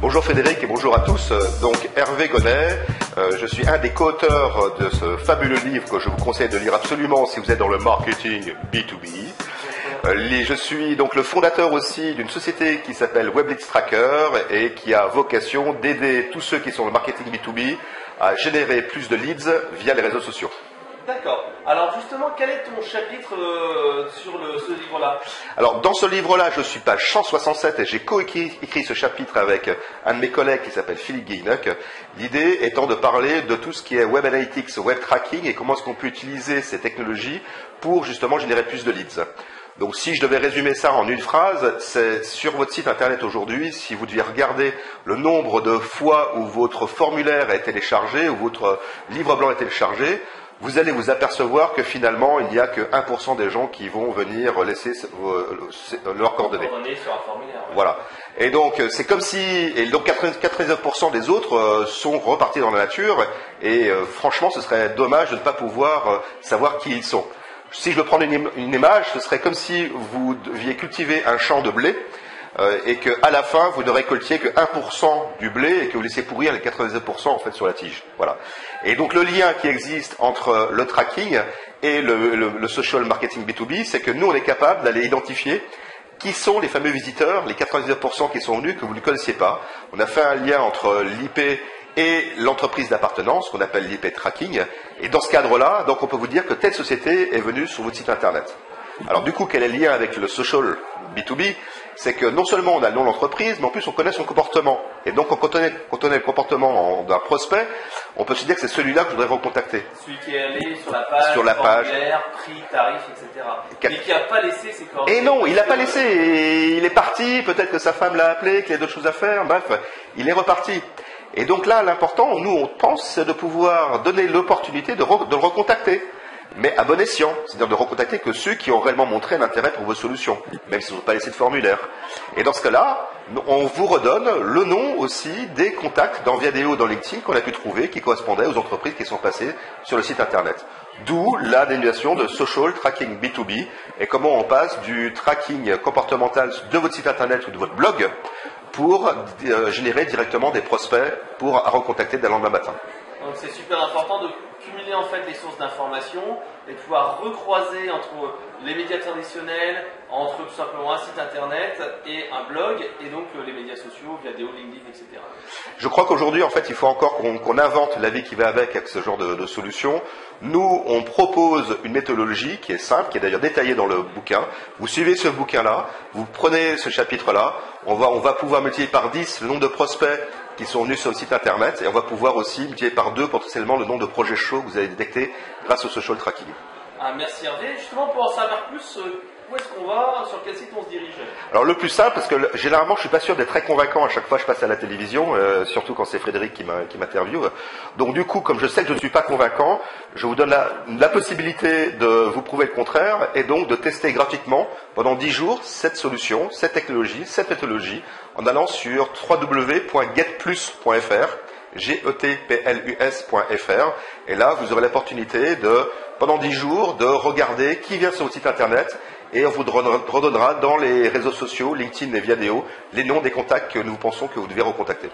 Bonjour Frédéric et bonjour à tous. Donc Hervé Gonnet, je suis un des co-auteurs de ce fabuleux livre que je vous conseille de lire absolument si vous êtes dans le marketing B2B. Je suis donc le fondateur aussi d'une société qui s'appelle Web Leads Tracker et qui a vocation d'aider tous ceux qui sont dans le marketing B2B à générer plus de leads via les réseaux sociaux. D'accord. Alors justement, quel est ton chapitre sur ce livre-là? Alors dans ce livre-là, je suis page 167 et j'ai co-écrit ce chapitre avec un de mes collègues qui s'appelle Philippe Guilleneuc. L'idée étant de parler de tout ce qui est Web Analytics, Web Tracking et comment est-ce qu'on peut utiliser ces technologies pour justement générer plus de leads. Donc si je devais résumer ça en une phrase, c'est sur votre site internet aujourd'hui, si vous deviez regarder le nombre de fois où votre formulaire est téléchargé, ou votre livre blanc est téléchargé, vous allez vous apercevoir que finalement, il n'y a que 1% des gens qui vont venir laisser leurs coordonnées. Sur un formulaire. Ouais. Voilà. Et donc, c'est comme si, et donc 99% des autres sont repartis dans la nature, et franchement, ce serait dommage de ne pas pouvoir savoir qui ils sont. Si je veux prendre une image, ce serait comme si vous deviez cultiver un champ de blé, et qu'à la fin, vous ne récoltiez que 1% du blé et que vous laissiez pourrir les 99% en fait sur la tige. Voilà. Et donc le lien qui existe entre le tracking et le social marketing B2B, c'est que nous, on est capable d'aller identifier qui sont les fameux visiteurs, les 99% qui sont venus, que vous ne connaissiez pas. On a fait un lien entre l'IP et l'entreprise d'appartenance, qu'on appelle l'IP tracking. Et dans ce cadre-là, donc on peut vous dire que telle société est venue sur votre site internet. Alors du coup, quel est le lien avec le social B2B? C'est que non seulement on a le nom de l'entreprise, mais en plus on connaît son comportement. Et donc quand on connaît le comportement d'un prospect, on peut se dire que c'est celui-là que je voudrais recontacter. Celui qui est allé sur la page, prix, tarif, etc. Mais qui n'a pas laissé ses coordonnées. Et non, il n'a pas laissé. Et il est parti, peut-être que sa femme l'a appelé, qu'il y a d'autres choses à faire, bref, il est reparti. Et donc là, l'important, nous on pense, c'est de pouvoir donner l'opportunité de le recontacter. Mais à bon escient, c'est-à-dire de recontacter que ceux qui ont réellement montré un intérêt pour vos solutions, même s'ils n'ont pas laissé de formulaire. Et dans ce cas-là, on vous redonne le nom aussi des contacts dans Viadeo, dans LinkedIn qu'on a pu trouver qui correspondaient aux entreprises qui sont passées sur le site internet. D'où la dénomination de social tracking B2B et comment on passe du tracking comportemental de votre site internet ou de votre blog pour générer directement des prospects pour recontacter dès le lendemain matin. Donc c'est super important de cumuler en fait les sources d'informations et de pouvoir recroiser entre les médias traditionnels, entre tout simplement un site internet et un blog, et donc les médias sociaux, Viadeo, LinkedIn, etc. Je crois qu'aujourd'hui, en fait, il faut encore qu'on invente la vie qui va avec ce genre de solution. Nous, on propose une méthodologie qui est simple, qui est d'ailleurs détaillée dans le bouquin. Vous suivez ce bouquin-là, vous prenez ce chapitre-là, on va pouvoir multiplier par 10 le nombre de prospects qui sont venus sur le site internet, et on va pouvoir aussi multiplier par 2 potentiellement le nombre de projets chauds que vous allez détecter grâce au social tracking. Ah, merci Hervé. Justement, pour en savoir plus, où est-ce qu'on va, sur quel site on se dirige? Alors le plus simple, parce que généralement je suis pas sûr d'être très convaincant à chaque fois que je passe à la télévision, surtout quand c'est Frédéric qui m'interviewe. Donc du coup, comme je sais que je ne suis pas convaincant, je vous donne la possibilité de vous prouver le contraire et donc de tester gratuitement pendant 10 jours cette solution, cette technologie, cette méthodologie, en allant sur www.getplus.fr, getplus.fr, et là vous aurez l'opportunité pendant 10 jours, de regarder qui vient sur votre site internet, et on vous redonnera dans les réseaux sociaux, LinkedIn et Viadeo, les noms des contacts que nous pensons que vous devez recontacter.